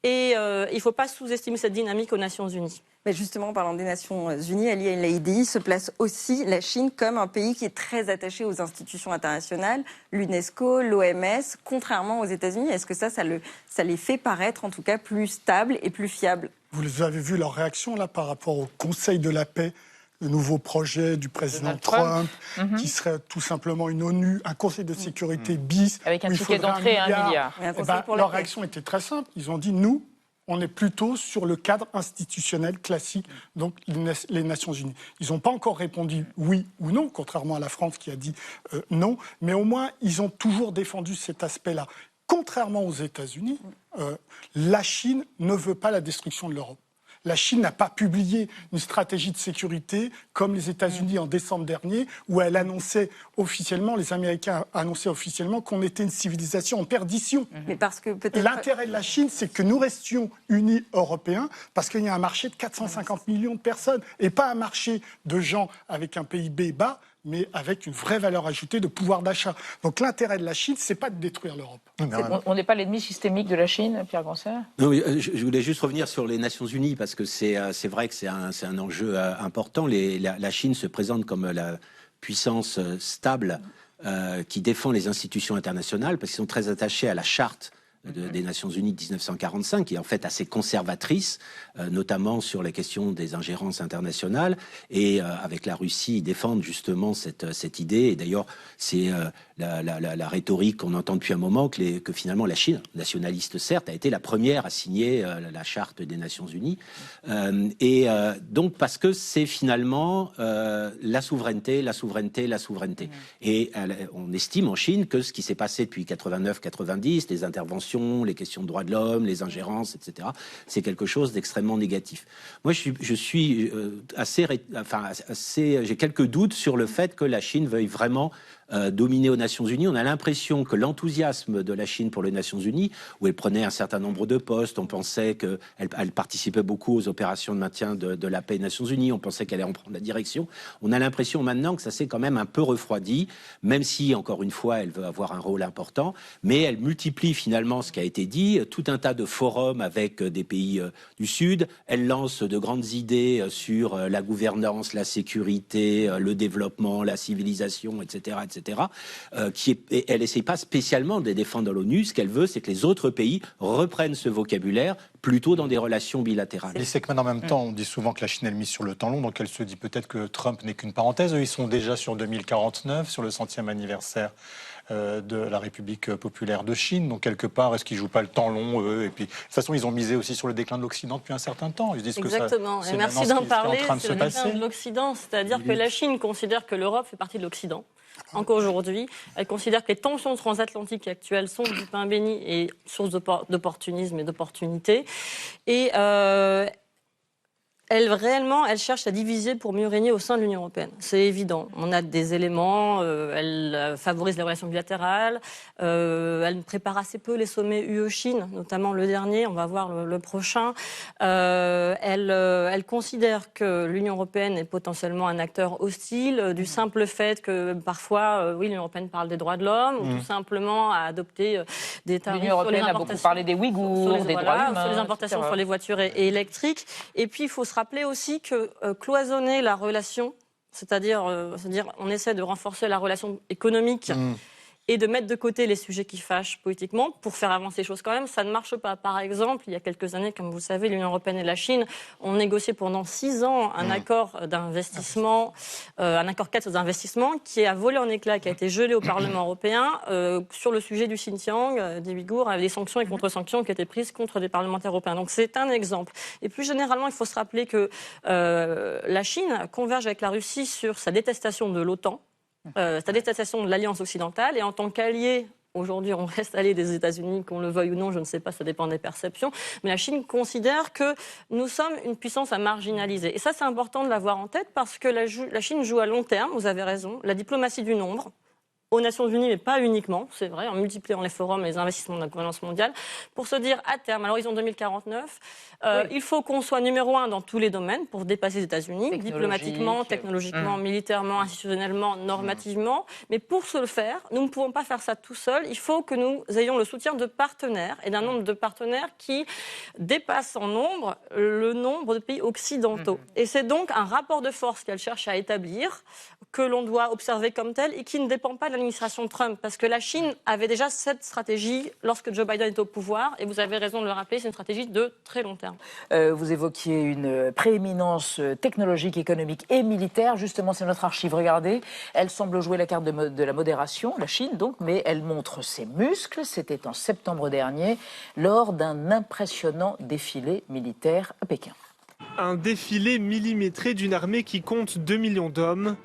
Et il ne faut pas sous-estimer cette dynamique aux Nations Unies. Mais justement, en parlant des Nations Unies, Ali El-Laïdi se place aussi la Chine comme un pays qui est très attaché aux institutions internationales, l'UNESCO, l'OMS, contrairement aux États-Unis. Est-ce que ça les fait paraître en tout cas plus stables et plus fiables ? Vous avez vu leur réaction là par rapport au Conseil de la paix, le nouveau projet du président Trump, qui serait tout simplement une ONU, un Conseil de sécurité bis. Avec un ticket d'entrée à 1 milliard. Leur réaction était très simple. Ils ont dit, nous, on est plutôt sur le cadre institutionnel classique, donc les Nations Unies. Ils n'ont pas encore répondu oui ou non, contrairement à la France qui a dit non, mais au moins, ils ont toujours défendu cet aspect-là. Contrairement aux États-Unis, la Chine ne veut pas la destruction de l'Europe. La Chine n'a pas publié une stratégie de sécurité comme les États-Unis en décembre dernier, où elle annonçait officiellement, les Américains annonçaient officiellement qu'on était une civilisation en perdition. Mais parce que peut-être... L'intérêt de la Chine, c'est que nous restions unis Européens, parce qu'il y a un marché de 450 millions de personnes, et pas un marché de gens avec un PIB bas, mais avec une vraie valeur ajoutée de pouvoir d'achat. Donc l'intérêt de la Chine, c'est pas de détruire l'Europe. On n'est pas l'ennemi systémique de la Chine, Pierre Grancer ? Non, je voulais juste revenir sur les Nations Unies, parce que c'est vrai que c'est un enjeu important. La Chine se présente comme la puissance stable qui défend les institutions internationales, parce qu'ils sont très attachés à la charte des Nations Unies de 1945, qui est en fait assez conservatrice, notamment sur les questions des ingérences internationales. Et avec la Russie, ils défendent justement cette idée. Et d'ailleurs, c'est la rhétorique qu'on entend depuis un moment que finalement la Chine, nationaliste certes, a été la première à signer la charte des Nations Unies. Donc parce que c'est finalement la souveraineté. Et on estime en Chine que ce qui s'est passé depuis 89-90, les interventions, les questions de droits de l'homme, les ingérences, etc., c'est quelque chose d'extrêmement négatif. Moi, je suis j'ai quelques doutes sur le fait que la Chine veuille vraiment dominer aux Nations Unies. On a l'impression que l'enthousiasme de la Chine pour les Nations Unies, où elle prenait un certain nombre de postes, on pensait qu'elle participait beaucoup aux opérations de maintien de la paix des Nations Unies, on pensait qu'elle allait en prendre la direction. On a l'impression maintenant que ça s'est quand même un peu refroidi, même si, encore une fois, elle veut avoir un rôle important, mais elle multiplie finalement ce qui a été dit, tout un tas de forums avec des pays du Sud. Elle lance de grandes idées sur la gouvernance, la sécurité, le développement, la civilisation, etc., etc. Elle n'essaye pas spécialement de les défendre dans l'ONU. Ce qu'elle veut, c'est que les autres pays reprennent ce vocabulaire plutôt dans des relations bilatérales. Et c'est que en même temps, on dit souvent que la Chine est mise sur le temps long, donc elle se dit peut-être que Trump n'est qu'une parenthèse. Eux, ils sont déjà sur 2049, sur le 100e anniversaire de la République populaire de Chine. Donc quelque part, est-ce qu'ils jouent pas le temps long, eux ? Et puis de toute façon, ils ont misé aussi sur le déclin de l'Occident depuis un certain temps. Ils disent exactement. Que ça, et merci d'en parler. C'est le déclin de l'Occident, c'est-à-dire que la Chine considère que l'Europe fait partie de l'Occident. encore aujourd'hui. Elle considère que les tensions transatlantiques actuelles sont du pain béni et source d'opportunisme et d'opportunité. Et elle cherche à diviser pour mieux régner au sein de l'Union européenne. C'est évident. On a des éléments, elle favorise les relations bilatérales, elle prépare assez peu les sommets UE-Chine, notamment le dernier, on va voir le prochain. Elle considère que l'Union européenne est potentiellement un acteur hostile, du simple fait que parfois, oui, l'Union européenne parle des droits de l'homme, ou tout simplement a adopté des tarifs L'Union européenne a beaucoup parlé des Ouïghours, des droits humains, sur les importations, etc. sur les voitures électriques. Et puis, il faut se rappeler aussi que cloisonner la relation, c'est-à-dire on essaie de renforcer la relation économique et de mettre de côté les sujets qui fâchent politiquement pour faire avancer les choses quand même, ça ne marche pas. Par exemple, il y a quelques années, comme vous le savez, l'Union européenne et la Chine ont négocié pendant 6 ans un accord d'investissement, un accord cadre d'investissement qui a volé en éclats, qui a été gelé au Parlement européen sur le sujet du Xinjiang, des Ouïghours, avec des sanctions et contre-sanctions qui ont été prises contre des parlementaires européens. Donc c'est un exemple. Et plus généralement, il faut se rappeler que la Chine converge avec la Russie sur sa détestation de l'OTAN, sa détestation de l'Alliance occidentale, et en tant qu'allié, aujourd'hui on reste allié des États-Unis, qu'on le veuille ou non, je ne sais pas, ça dépend des perceptions, mais la Chine considère que nous sommes une puissance à marginaliser. Et ça c'est important de l'avoir en tête parce que la Chine joue à long terme, vous avez raison, la diplomatie du nombre, aux Nations Unies, mais pas uniquement, c'est vrai, en multipliant les forums et les investissements de la gouvernance mondiale, pour se dire à terme, à l'horizon 2049, il faut qu'on soit numéro 1 dans tous les domaines pour dépasser les États-Unis, diplomatiquement, technologiquement, militairement, institutionnellement, normativement. Mais pour ce faire, nous ne pouvons pas faire ça tout seuls. Il faut que nous ayons le soutien de partenaires et d'un nombre de partenaires qui dépasse en nombre le nombre de pays occidentaux. Et c'est donc un rapport de force qu'elle cherche à établir, que l'on doit observer comme tel et qui ne dépend pas de l'administration Trump. Parce que la Chine avait déjà cette stratégie lorsque Joe Biden était au pouvoir. Et vous avez raison de le rappeler, c'est une stratégie de très long terme. Vous évoquiez une prééminence technologique, économique et militaire. Justement, c'est notre archive. Regardez, elle semble jouer la carte de la modération, la Chine donc, mais elle montre ses muscles. C'était en septembre dernier, lors d'un impressionnant défilé militaire à Pékin. Un défilé millimétré d'une armée qui compte 2 millions d'hommes.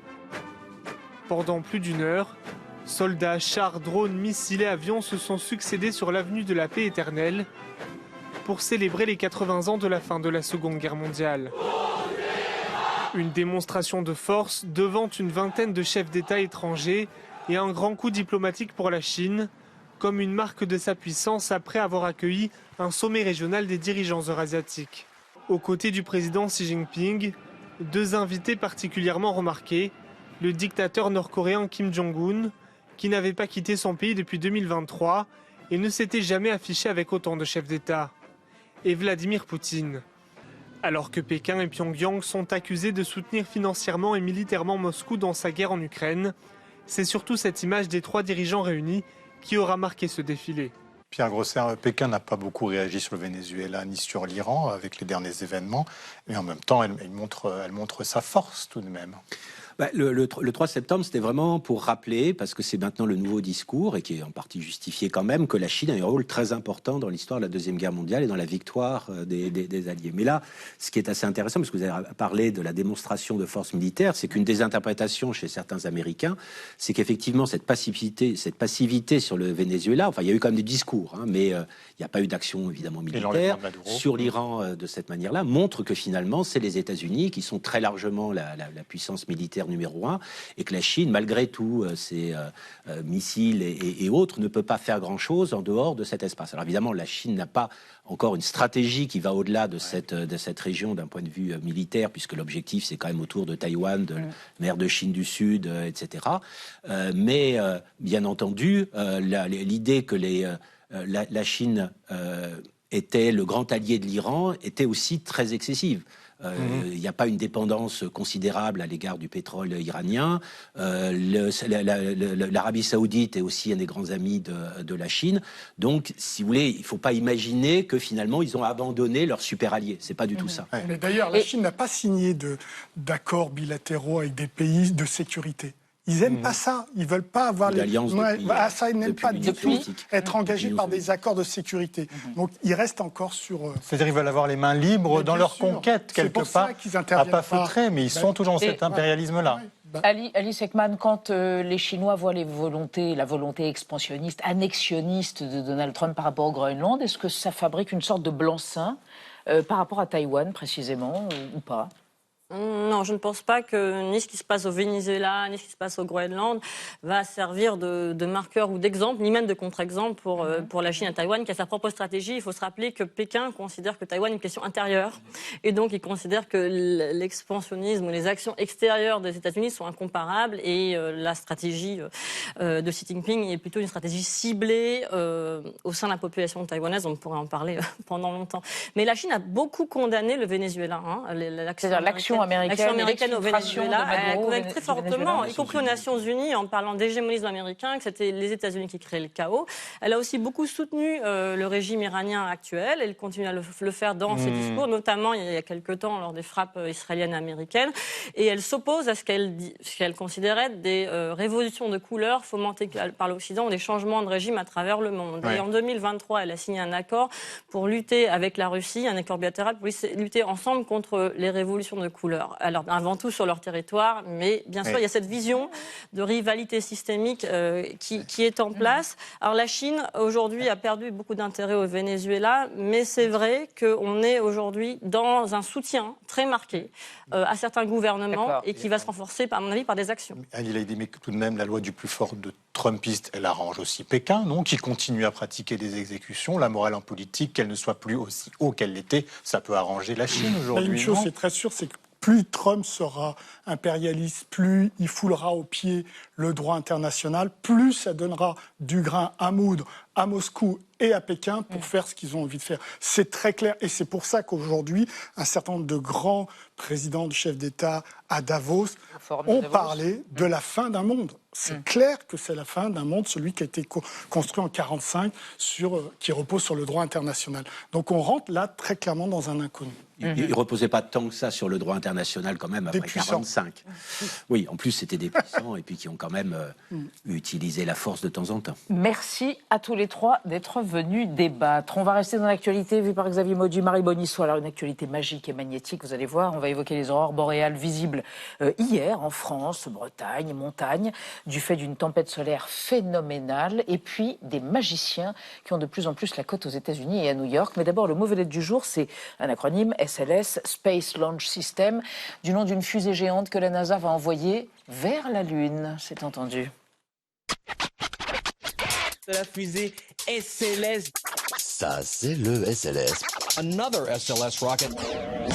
Pendant plus d'une heure, soldats, chars, drones, missiles et avions se sont succédés sur l'avenue de la paix éternelle pour célébrer les 80 ans de la fin de la Seconde Guerre mondiale. Une démonstration de force devant une vingtaine de chefs d'État étrangers et un grand coup diplomatique pour la Chine, comme une marque de sa puissance après avoir accueilli un sommet régional des dirigeants eurasiatiques. Aux côtés du président Xi Jinping, 2 invités particulièrement remarqués, le dictateur nord-coréen Kim Jong-un, qui n'avait pas quitté son pays depuis 2023 et ne s'était jamais affiché avec autant de chefs d'État, et Vladimir Poutine. Alors que Pékin et Pyongyang sont accusés de soutenir financièrement et militairement Moscou dans sa guerre en Ukraine, c'est surtout cette image des 3 dirigeants réunis qui aura marqué ce défilé. Pierre Grosser, Pékin n'a pas beaucoup réagi sur le Venezuela ni sur l'Iran avec les derniers événements, mais en même temps, elle montre sa force tout de même. Le 3 septembre, c'était vraiment pour rappeler, parce que c'est maintenant le nouveau discours, et qui est en partie justifié quand même, que la Chine a eu un rôle très important dans l'histoire de la Deuxième Guerre mondiale et dans la victoire des Alliés. Mais là, ce qui est assez intéressant, parce que vous avez parlé de la démonstration de force militaire, c'est qu'une des interprétations chez certains Américains, c'est qu'effectivement, cette passivité sur le Venezuela, enfin, il y a eu quand même des discours, hein, mais il n'y a pas eu d'action, évidemment, militaire sur l'Iran de cette manière-là, montre que finalement, c'est les États-Unis qui sont très largement la puissance militaire numéro 1, et que la Chine, malgré tout ses missiles et autres, ne peut pas faire grand-chose en dehors de cet espace. Alors évidemment, la Chine n'a pas encore une stratégie qui va au-delà de cette région d'un point de vue militaire, puisque l'objectif, c'est quand même autour de Taïwan, de mer de Chine du Sud, etc. Mais bien entendu, l'idée que la Chine était le grand allié de l'Iran était aussi très excessive. Il n'y a pas une dépendance considérable à l'égard du pétrole iranien. L'Arabie Saoudite est aussi un des grands amis de la Chine. Donc, si vous voulez, il ne faut pas imaginer que finalement, ils ont abandonné leur super allié. Ce n'est pas du tout ça. Mais d'ailleurs, la Chine n'a pas signé d'accords bilatéraux avec des pays de sécurité. Ils n'aiment pas ça. Ils ne veulent pas avoir ça, ils n'aiment pas du tout être engagés par des accords de sécurité. Donc, ils restent encore sur... C'est-à-dire qu'ils veulent avoir les mains libres dans leur conquête, quelque part, à pas feutrer, mais ils sont toujours dans cet impérialisme-là. Alice Ekman, quand les Chinois voient la volonté expansionniste, annexionniste de Donald Trump par rapport au Groenland, est-ce que ça fabrique une sorte de blanc-seing par rapport à Taïwan précisément ou pas ? Non, je ne pense pas que ni ce qui se passe au Venezuela, ni ce qui se passe au Groenland va servir de marqueur ou d'exemple, ni même de contre-exemple pour la Chine et Taïwan, qui a sa propre stratégie. Il faut se rappeler que Pékin considère que Taïwan est une question intérieure. Et donc, il considère que l'expansionnisme ou les actions extérieures des États-Unis sont incomparables. Et la stratégie de Xi Jinping est plutôt une stratégie ciblée au sein de la population taïwanaise. On pourrait en parler pendant longtemps. Mais la Chine a beaucoup condamné le Venezuela. L'action américaine au Venezuela, elle condamne très fortement, y compris aux Nations Unies, en parlant d'hégémonisme américain, que c'était les États-Unis qui créaient le chaos. Elle a aussi beaucoup soutenu le régime iranien actuel. Elle continue à le faire dans ses discours, notamment il y a quelque temps lors des frappes israéliennes et américaines. Et elle s'oppose à ce qu'elle considérait des révolutions de couleur fomentées par l'Occident ou des changements de régime à travers le monde. Ouais. Et en 2023, elle a signé un accord pour lutter avec la Russie, un accord bilatéral pour lutter ensemble contre les révolutions de couleur. Alors, avant tout sur leur territoire, mais bien sûr, il y a cette vision de rivalité systémique qui est en place. Alors, la Chine, aujourd'hui, a perdu beaucoup d'intérêt au Venezuela, mais c'est vrai qu'on est aujourd'hui dans un soutien très marqué à certains gouvernements et qui va se renforcer, à mon avis, par des actions. Ali Laïdi, mais tout de même, la loi du plus fort de Trumpiste, elle arrange aussi Pékin, non ? Qui continue à pratiquer des exécutions. La morale en politique, qu'elle ne soit plus aussi haut qu'elle l'était, ça peut arranger la Chine aujourd'hui. Une chose, c'est très sûr, c'est que plus Trump sera impérialiste, plus il foulera aux pieds le droit international, plus ça donnera du grain à moudre à Moscou et à Pékin pour faire ce qu'ils ont envie de faire. C'est très clair et c'est pour ça qu'aujourd'hui, un certain nombre de grands présidents, de chefs d'État à Davos ont parlé de la fin d'un monde. C'est clair que c'est la fin d'un monde, celui qui a été construit en 1945, qui repose sur le droit international. Donc on rentre là très clairement dans un inconnu. Il ne reposait pas tant que ça sur le droit international quand même après 1945. Oui, en plus c'était des puissants et puis qui ont quand même utilisé la force de temps en temps. Merci à tous les trois d'être venus débattre. On va rester dans l'actualité vue par Xavier Mauduit, Marie Bonisseau. Alors une actualité magique et magnétique, vous allez voir. On va évoquer les aurores boréales visibles hier en France, Bretagne, montagne, du fait d'une tempête solaire phénoménale. Et puis des magiciens qui ont de plus en plus la cote aux États-Unis et à New York. Mais d'abord, le mot vedette du jour, c'est un acronyme SLS, Space Launch System, du nom d'une fusée géante que la NASA va envoyer vers la Lune. C'est entendu. De la fusée SLS. Ça, c'est le SLS. Another SLS rocket.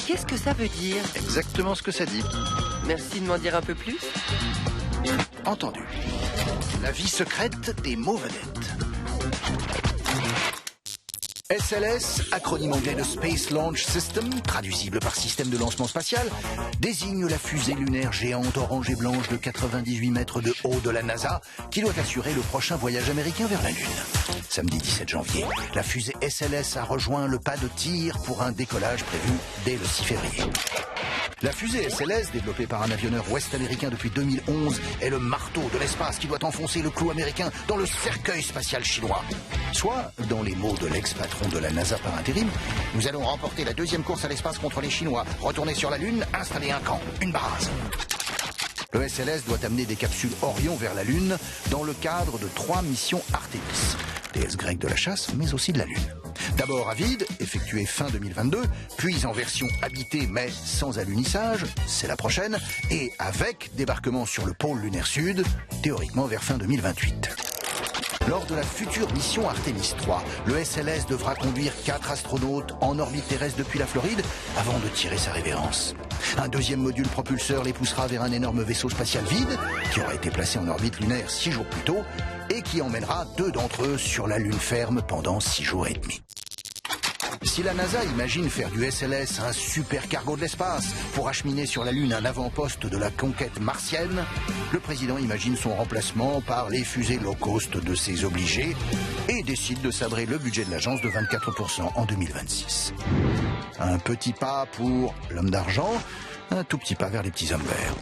Qu'est-ce que ça veut dire? Exactement ce que ça dit. Merci de m'en dire un peu plus. Entendu. La vie secrète des mots vedettes. SLS, acronyme anglais de Space Launch System, traduisible par système de lancement spatial, désigne la fusée lunaire géante orange et blanche de 98 mètres de haut de la NASA qui doit assurer le prochain voyage américain vers la Lune. Samedi 17 janvier, la fusée SLS a rejoint le pas de tir pour un décollage prévu dès le 6 février. La fusée SLS, développée par un avionneur ouest-américain depuis 2011, est le marteau de l'espace qui doit enfoncer le clou américain dans le cercueil spatial chinois. Soit, dans les mots de l'ex-patron de la NASA par intérim, nous allons remporter la deuxième course à l'espace contre les Chinois, retourner sur la Lune, installer un camp, une base. Le SLS doit amener des capsules Orion vers la Lune dans le cadre de 3 missions Artemis. Déesse grecque de la chasse, mais aussi de la Lune. D'abord à vide, effectué fin 2022, puis en version habitée mais sans alunissage, c'est la prochaine, et avec débarquement sur le pôle lunaire sud, théoriquement vers fin 2028. Lors de la future mission Artemis 3, le SLS devra conduire 4 astronautes en orbite terrestre depuis la Floride avant de tirer sa révérence. Un deuxième module propulseur les poussera vers un énorme vaisseau spatial vide qui aura été placé en orbite lunaire 6 jours plus tôt et qui emmènera 2 d'entre eux sur la Lune ferme pendant 6 jours et demi. Si la NASA imagine faire du SLS un super cargo de l'espace pour acheminer sur la Lune un avant-poste de la conquête martienne, le président imagine son remplacement par les fusées low cost de ses obligés et décide de sabrer le budget de l'agence de 24% en 2026. Un petit pas pour l'homme d'argent, un tout petit pas vers les petits hommes verts.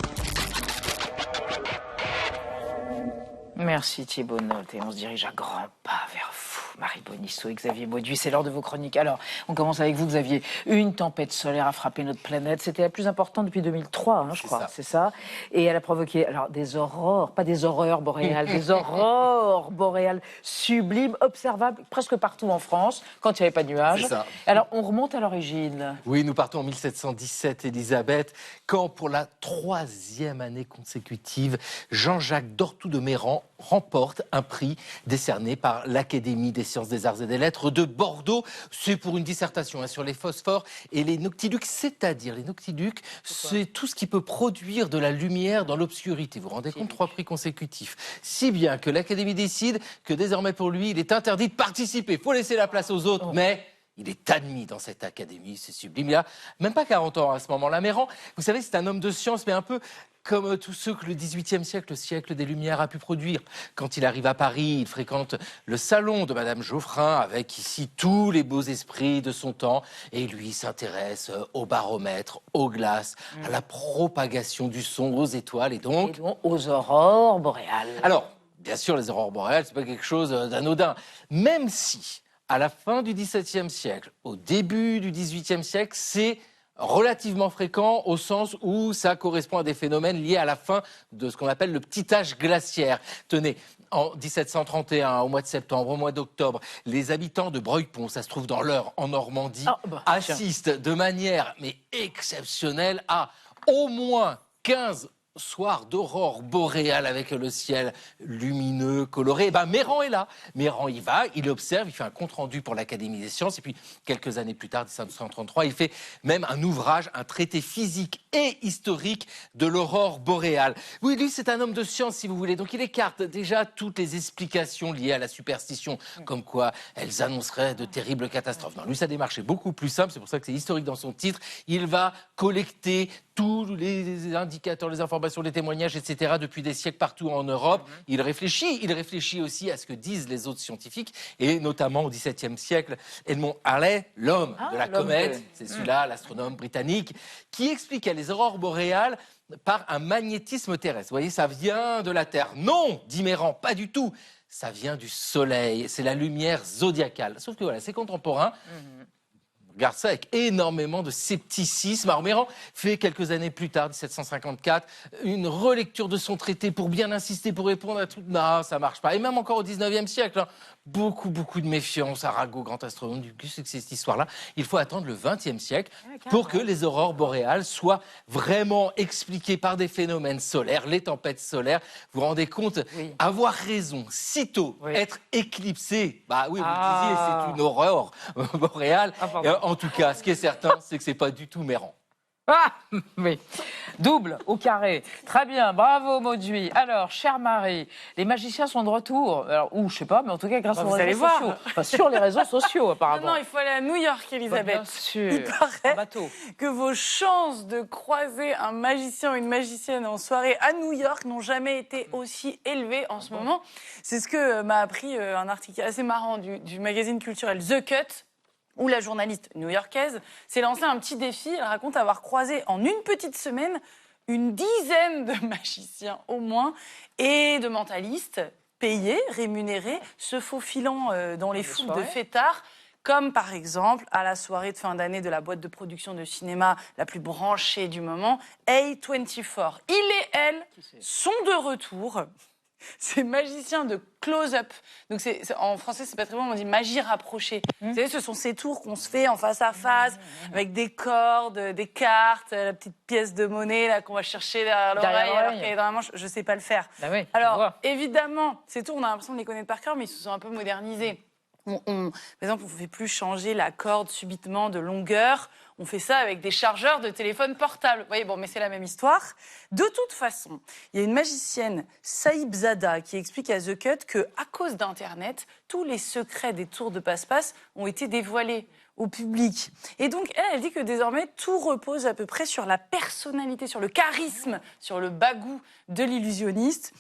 Merci Thibaut Nolte et on se dirige à grands pas vers vous. Marie Bonisso et Xavier Mauduit, c'est l'heure de vos chroniques. Alors, on commence avec vous, Xavier. Une tempête solaire a frappé notre planète. C'était la plus importante depuis 2003, je crois. C'est ça. Et elle a provoqué des aurores, pas des horreurs boréales, des aurores boréales sublimes, observables presque partout en France, quand il n'y avait pas de nuages. Alors, on remonte à l'origine. Oui, nous partons en 1717, Elisabeth, quand pour la 3e année consécutive, Jean-Jacques Dortoux de Méran remporte un prix décerné par l'Académie des sciences, des arts et des lettres de Bordeaux. C'est pour une dissertation sur les phosphores et les noctiluques, c'est-à-dire les noctiluques, c'est tout ce qui peut produire de la lumière dans l'obscurité. Vous vous rendez compte, 3 prix consécutifs. Si bien que l'Académie décide que désormais pour lui, il est interdit de participer. Il faut laisser la place aux autres, mais il est admis dans cette académie, c'est sublime. Il a même pas 40 ans à ce moment-là. Méran, vous savez, c'est un homme de science, mais un peu comme tous ceux que le XVIIIe siècle, le siècle des Lumières, a pu produire. Quand il arrive à Paris, il fréquente le salon de Madame Geoffrin, avec ici tous les beaux esprits de son temps. Et lui s'intéresse au baromètre, aux glaces, à la propagation du son, aux étoiles et donc aux aurores boréales. Alors, bien sûr, les aurores boréales, c'est pas quelque chose d'anodin. Même si, à la fin du XVIIe siècle, au début du XVIIIe siècle, c'est relativement fréquent au sens où ça correspond à des phénomènes liés à la fin de ce qu'on appelle le petit âge glaciaire. Tenez, en 1731, au mois de septembre, au mois d'octobre, les habitants de Breuil-Pont, ça se trouve dans l'Eure, en Normandie, assistent de manière exceptionnelle à au moins 15 soir d'aurore boréale avec le ciel lumineux, coloré. Méran est là. Méran y va, il observe, il fait un compte-rendu pour l'Académie des sciences. Et puis, quelques années plus tard, 1733, il fait même un ouvrage, un traité physique et historique de l'aurore boréale. Oui, lui, c'est un homme de science, si vous voulez. Donc, il écarte déjà toutes les explications liées à la superstition, comme quoi elles annonceraient de terribles catastrophes. Non, lui, sa démarche est beaucoup plus simple. C'est pour ça que c'est historique dans son titre. Il va collecter tous les indicateurs, les informations, les témoignages, etc. depuis des siècles partout en Europe. Il réfléchit aussi à ce que disent les autres scientifiques, et notamment au XVIIe siècle, Edmond Halley, l'homme de la comète, c'est celui-là, l'astronome britannique, qui expliquait les aurores boréales par un magnétisme terrestre. Vous voyez, ça vient de la Terre. Non, dit Méran, pas du tout. Ça vient du Soleil, c'est la lumière zodiacale. Sauf que voilà, c'est contemporain. Regarde ça avec énormément de scepticisme. Alors Méran fait quelques années plus tard, 1754, une relecture de son traité pour bien insister, pour répondre à tout. Non, ça marche pas. Et même encore au 19e siècle, beaucoup de méfiance. Arago, grand astronome, du c'est que c'est cette histoire-là. Il faut attendre le 20e siècle pour que les aurores boréales soient vraiment expliquées par des phénomènes solaires, les tempêtes solaires. Vous vous rendez compte, avoir raison sitôt, être éclipsé, vous le disiez, c'est une aurore boréale. En tout cas, ce qui est certain, c'est que c'est pas du tout Méran. Oui. Double au carré. Très bien, bravo Mauduit. Alors, chère Marie, les magiciens sont de retour. Alors, je sais pas, mais en tout cas grâce aux réseaux sociaux. Enfin, sur les réseaux sociaux, apparemment. Non, il faut aller à New York, Elisabeth. Bien sûr. Il paraît que vos chances de croiser un magicien ou une magicienne en soirée à New York n'ont jamais été aussi élevées en ce moment. C'est ce que m'a appris un article assez marrant du magazine culturel The Cut, où la journaliste new-yorkaise s'est lancée un petit défi. Elle raconte avoir croisé en une petite semaine une dizaine de magiciens au moins et de mentalistes payés, rémunérés, se faufilant dans les foules de fêtards, comme par exemple à la soirée de fin d'année de la boîte de production de cinéma la plus branchée du moment, A24. Il et elle sont de retour. Ces magiciens de close-up. Donc en français, c'est pas très bon, on dit magie rapprochée. Vous savez, ce sont ces tours qu'on se fait en face à face, avec des cordes, des cartes, la petite pièce de monnaie là qu'on va chercher derrière l'oreille, alors qu'elle est dans la manche. Je sais pas le faire. Alors, évidemment, ces tours, on a l'impression de les connaître par cœur, mais ils se sont un peu modernisés. Par exemple, on ne fait plus changer la corde subitement de longueur. On fait ça avec des chargeurs de téléphone portable. Vous voyez, mais c'est la même histoire. De toute façon, il y a une magicienne, Saïbzada, qui explique à The Cut qu'à cause d'Internet, tous les secrets des tours de passe-passe ont été dévoilés au public. Et donc, elle dit que désormais, tout repose à peu près sur la personnalité, sur le charisme, sur le bagou de l'illusionniste.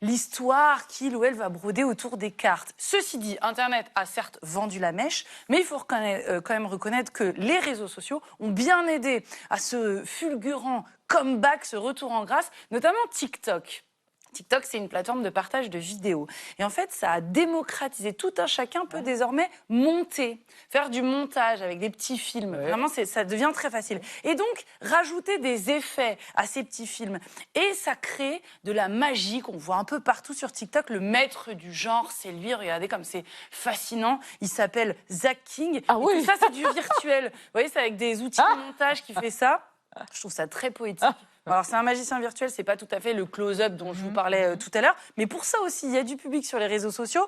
L'histoire qu'il ou elle va broder autour des cartes. Ceci dit, Internet a certes vendu la mèche, mais il faut quand même reconnaître que les réseaux sociaux ont bien aidé à ce fulgurant comeback, ce retour en grâce, notamment TikTok. TikTok, c'est une plateforme de partage de vidéos. Et en fait, ça a démocratisé. Tout un chacun peut désormais monter, faire du montage avec des petits films. Vraiment, ça devient très facile. Et donc, rajouter des effets à ces petits films. Et ça crée de la magie qu'on voit un peu partout sur TikTok. Le maître du genre, c'est lui. Regardez comme c'est fascinant. Il s'appelle Zach King. Ah oui. Et tout ça, c'est du virtuel. Vous voyez, c'est avec des outils de montage qui fait ça. Je trouve ça très poétique. Alors, c'est un magicien virtuel, c'est pas tout à fait le close-up dont je vous parlais tout à l'heure. Mais pour ça aussi, il y a du public sur les réseaux sociaux.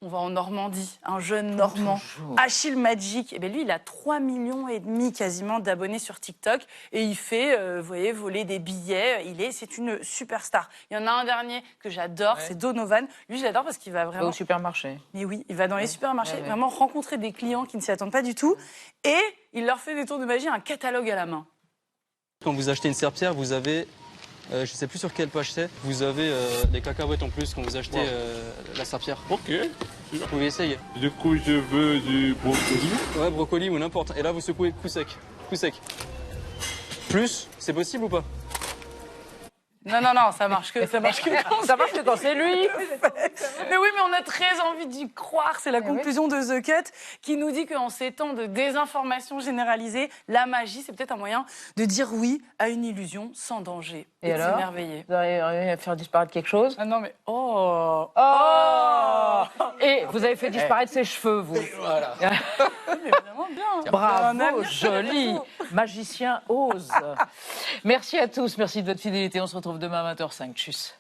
On va en Normandie, un jeune Normand, Achille Magic. Et bien lui, il a 3,5 millions quasiment d'abonnés sur TikTok. Et il fait, vous voyez, voler des billets. C'est une superstar. Il y en a un dernier que j'adore, c'est Donovan. Lui, je l'adore parce qu'il va vraiment... Au supermarché. Mais oui, il va dans les supermarchés, vraiment rencontrer des clients qui ne s'y attendent pas du tout. Et il leur fait des tours de magie, un catalogue à la main. Quand vous achetez une serpillière, vous avez, je ne sais plus sur quelle page c'est, vous avez des cacahuètes en plus quand vous achetez la serpillière. Ok. Vous pouvez essayer. Du coup, je veux du brocoli. Ouais, brocoli ou n'importe. Et là, vous secouez coup sec. Coup sec. Plus, c'est possible ou pas? Non, ça marche que quand c'est lui. Mais oui, mais on a très envie d'y croire. C'est la conclusion de The Cut qui nous dit qu'en ces temps de désinformation généralisée, la magie, c'est peut-être un moyen de dire oui à une illusion sans danger. Et alors, s'émerveiller. Vous avez réussi à faire disparaître quelque chose? Ah non, mais Et vous avez fait disparaître ses cheveux, vous. Mais vraiment bien. Bravo, joli. Magicien ose. Merci à tous, merci de votre fidélité. On se retrouve demain à 20h05. Tchuss.